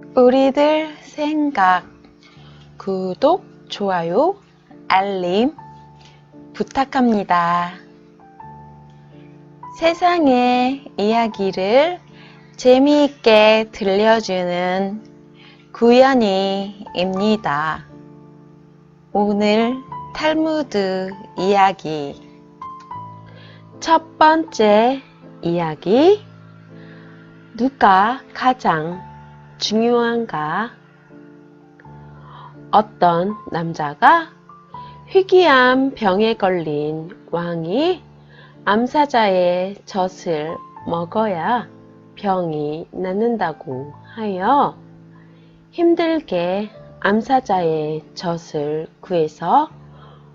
우리들 생각, 구독, 좋아요, 알림 부탁합니다. 세상의 이야기를 재미있게 들려주는 구연이입니다. 오늘 탈무드 이야기 첫 번째 이야기, 누가 가장 중요한가? 어떤 남자가 희귀한 병에 걸린 왕이 암사자의 젖을 먹어야 병이 낫는다고 하여 힘들게 암사자의 젖을 구해서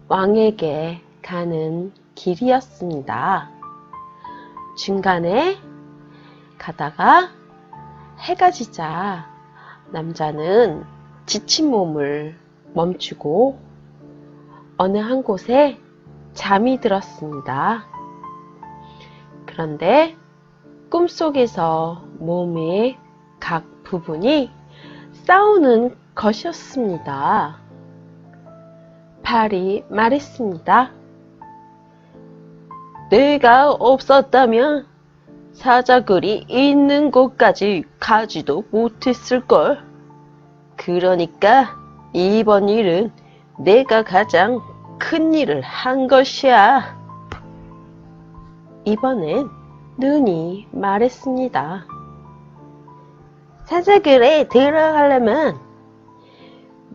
왕에게 가는 길이었습니다. 중간에 가다가 해가 지자 남자는 지친 몸을 멈추고 어느 한 곳에 잠이 들었습니다. 그런데 꿈속에서 몸의 각 부분이 싸우는 것이었습니다. 팔이 말했습니다. 내가 없었다면 사자굴이 있는 곳까지 가지도 못했을걸. 그러니까 이번 일은 내가 가장 큰 일을 한 것이야. 이번엔 눈이 말했습니다. 사자굴에 들어가려면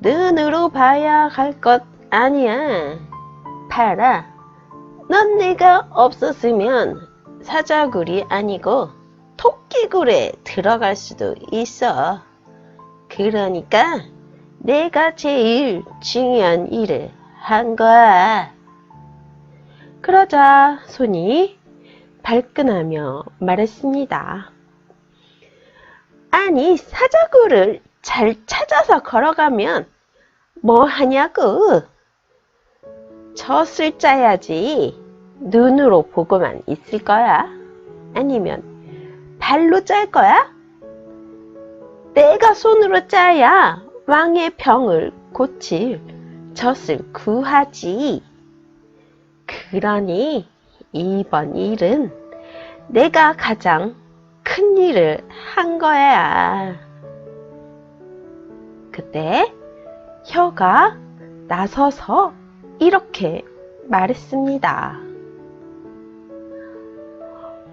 눈으로 봐야 할 것 아니야. 봐라. 넌 내가 없었으면 사자굴이 아니고 토끼굴에 들어갈 수도 있어. 그러니까 내가 제일 중요한 일을 한 거야. 그러자 손이 발끈하며 말했습니다. 아니, 사자굴을 잘 찾아서 걸어가면 뭐 하냐고. 젖을 짜야지. 눈으로 보고만 있을 거야? 아니면 발로 짤 거야? 내가 손으로 짜야 왕의 병을 고칠 젖을 구하지. 그러니 이번 일은 내가 가장 큰 일을 한 거야. 그때 혀가 나서서 이렇게 말했습니다.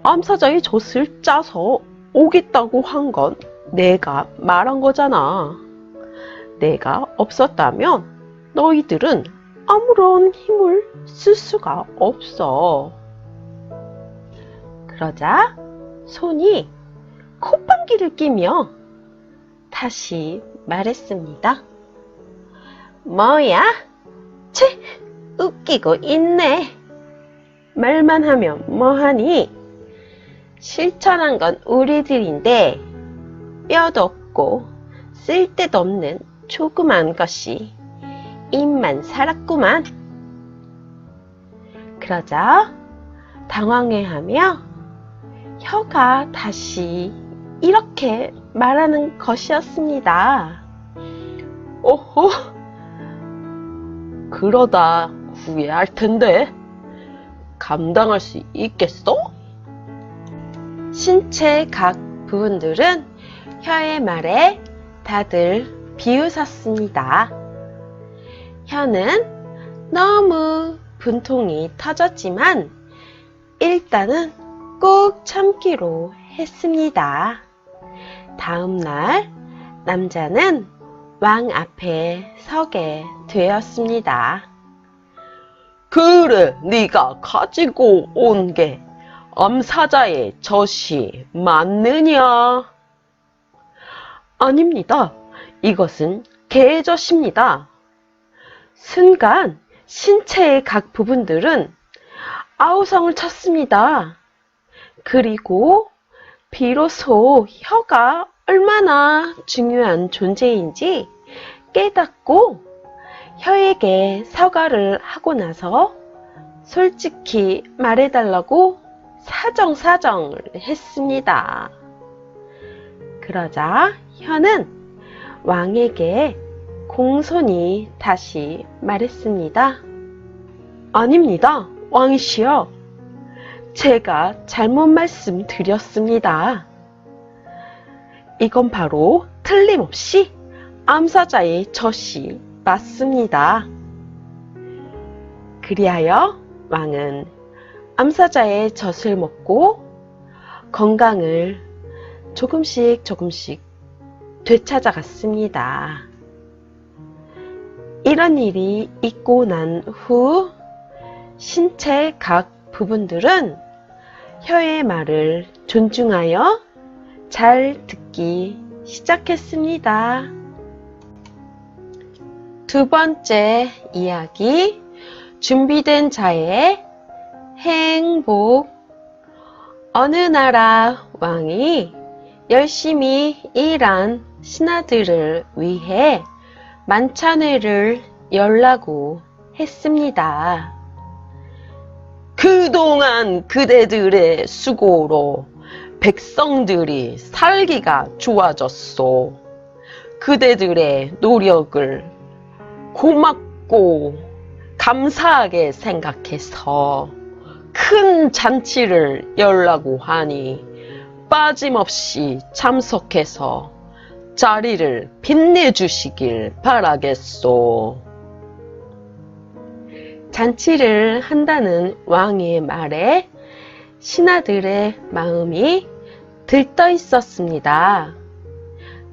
암사자의 젖을 짜서 오겠다고 한 건 내가 말한 거잖아. 내가 없었다면 너희들은 아무런 힘을 쓸 수가 없어. 그러자 손이 콧방귀를 끼며 다시 말했습니다. 뭐야? 채, 웃기고 있네. 말만 하면 뭐하니? 실천한 건 우리들인데 뼈도 없고 쓸데도 없는 조그만 것이 입만 살았구만. 그러자 당황해하며 혀가 다시 이렇게 말하는 것이었습니다. 오호, 그러다 후회할 텐데 감당할 수 있겠어? 신체 각 부분들은 혀의 말에 다들 비웃었습니다. 혀는 너무 분통이 터졌지만 일단은 꾹 참기로 했습니다. 다음 날 남자는 왕 앞에 서게 되었습니다. 그래, 네가 가지고 온 게 암사자의 젖이 맞느냐? 아닙니다. 이것은 개젖입니다. 순간 신체의 각 부분들은 아우성을 쳤습니다. 그리고 비로소 혀가 얼마나 중요한 존재인지 깨닫고 혀에게 사과를 하고 나서 솔직히 말해달라고 사정을 했습니다. 그러자 혀는 왕에게 공손히 다시 말했습니다. 아닙니다, 왕이시여. 제가 잘못 말씀드렸습니다. 이건 바로 틀림없이 암사자의 젖이 맞습니다. 그리하여 왕은 암사자의 젖을 먹고 건강을 조금씩 되찾아갔습니다. 이런 일이 있고 난 후 신체 각 부분들은 혀의 말을 존중하여 잘 듣기 시작했습니다. 두 번째 이야기, 준비된 자의 행복. 어느 나라 왕이 열심히 일한 신하들을 위해 만찬회를 열라고 했습니다. 그동안 그대들의 수고로 백성들이 살기가 좋아졌소. 그대들의 노력을 고맙고 감사하게 생각해서 큰 잔치를 열라고 하니 빠짐없이 참석해서 자리를 빛내주시길 바라겠소. 잔치를 한다는 왕의 말에 신하들의 마음이 들떠 있었습니다.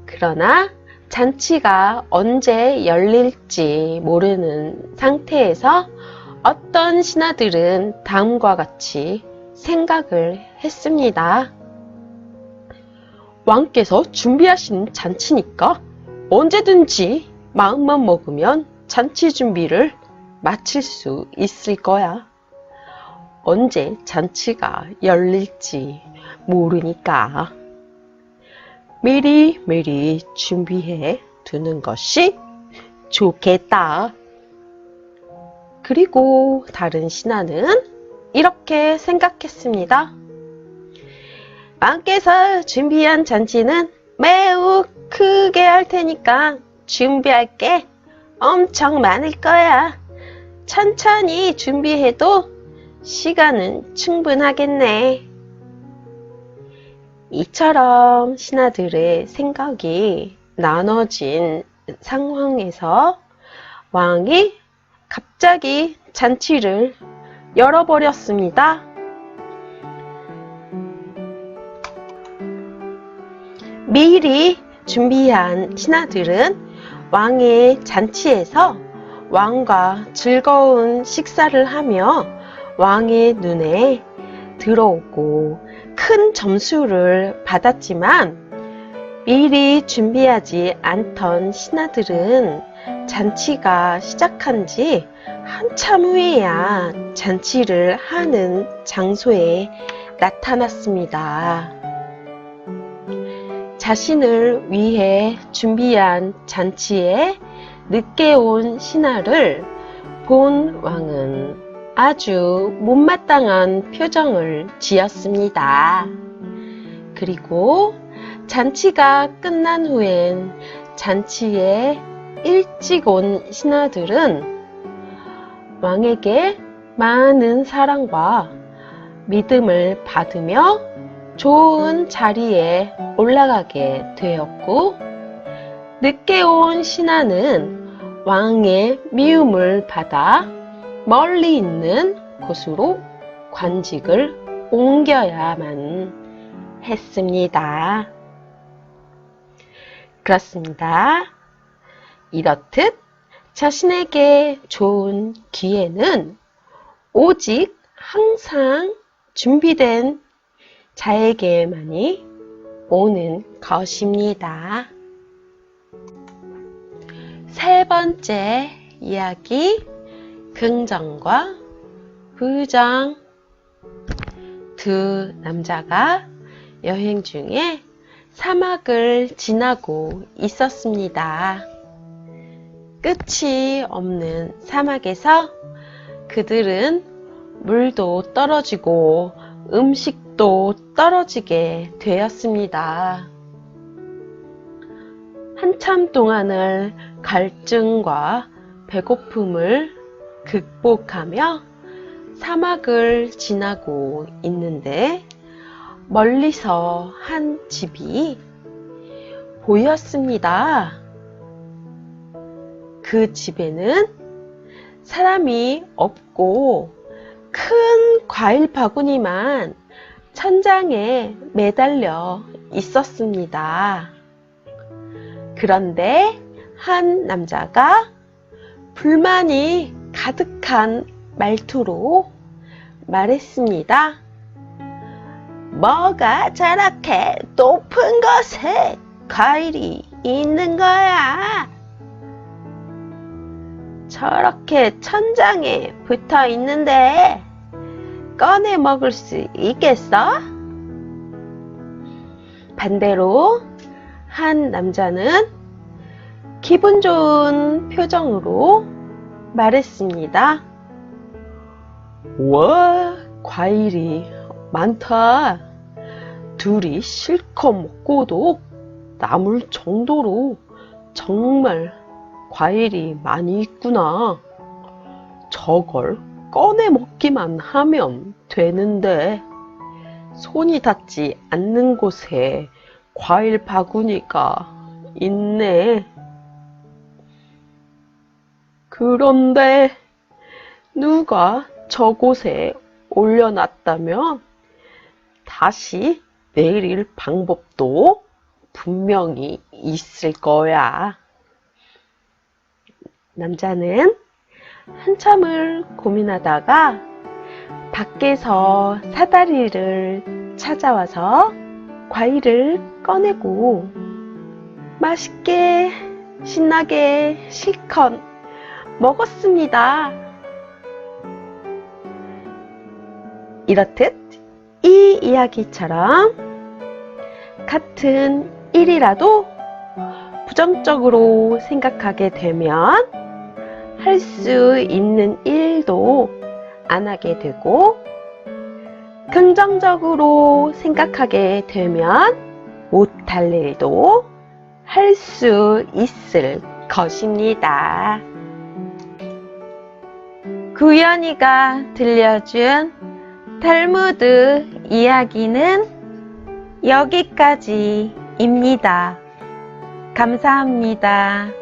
그러나 잔치가 언제 열릴지 모르는 상태에서 어떤 신하들은 다음과 같이 생각을 했습니다. 왕께서 준비하신 잔치니까 언제든지 마음만 먹으면 잔치 준비를 마칠 수 있을 거야. 언제 잔치가 열릴지 모르니까 미리 준비해 두는 것이 좋겠다. 그리고 다른 신하는 이렇게 생각했습니다. 왕께서 준비한 잔치는 매우 크게 할 테니까 준비할 게 엄청 많을 거야. 천천히 준비해도 시간은 충분하겠네. 이처럼 신하들의 생각이 나눠진 상황에서 왕이 갑자기 잔치를 열어버렸습니다. 미리 준비한 신하들은 왕의 잔치에서 왕과 즐거운 식사를 하며 왕의 눈에 들어오고 큰 점수를 받았지만 미리 준비하지 않던 신하들은 잔치가 시작한 지 한참 후에야 잔치를 하는 장소에 나타났습니다. 자신을 위해 준비한 잔치에 늦게 온 신하를 본 왕은 아주 못마땅한 표정을 지었습니다. 그리고 잔치가 끝난 후엔 잔치에 일찍 온 신하들은 왕에게 많은 사랑과 믿음을 받으며 좋은 자리에 올라가게 되었고, 늦게 온 신하는 왕의 미움을 받아 멀리 있는 곳으로 관직을 옮겨야만 했습니다. 그렇습니다. 이렇듯 자신에게 좋은 기회는 오직 항상 준비된 자에게만이 오는 것입니다. 세 번째 이야기, 긍정과 부정. 두 남자가 여행 중에 사막을 지나고 있었습니다. 끝이 없는 사막에서 그들은 물도 떨어지고 음식도 떨어지게 되었습니다. 한참 동안을 갈증과 배고픔을 극복하며 사막을 지나고 있는데 멀리서 한 집이 보였습니다. 그 집에는 사람이 없고 큰 과일 바구니만 천장에 매달려 있었습니다. 그런데 한 남자가 불만이 가득한 말투로 말했습니다. 뭐가 저렇게 높은 곳에 과일이 있는 거야? 저렇게 천장에 붙어 있는데 꺼내 먹을 수 있겠어? 반대로 한 남자는 기분 좋은 표정으로 말했습니다. 와, 과일이 많다. 둘이 실컷 먹고도 남을 정도로 정말 과일이 많이 있구나. 저걸 꺼내 먹기만 하면 되는데 손이 닿지 않는 곳에 과일 바구니가 있네. 그런데 누가 저곳에 올려놨다면 다시 내릴 방법도 분명히 있을 거야. 남자는 한참을 고민하다가 밖에서 사다리를 찾아와서 과일을 꺼내고 맛있게 신나게 실컷 먹었습니다. 이렇듯 이 이야기처럼 같은 일이라도 부정적으로 생각하게 되면 할 수 있는 일도 안 하게 되고 긍정적으로 생각하게 되면 못할 일도 할 수 있을 것입니다. 구연이가 들려준 탈무드 이야기는 여기까지입니다. 감사합니다.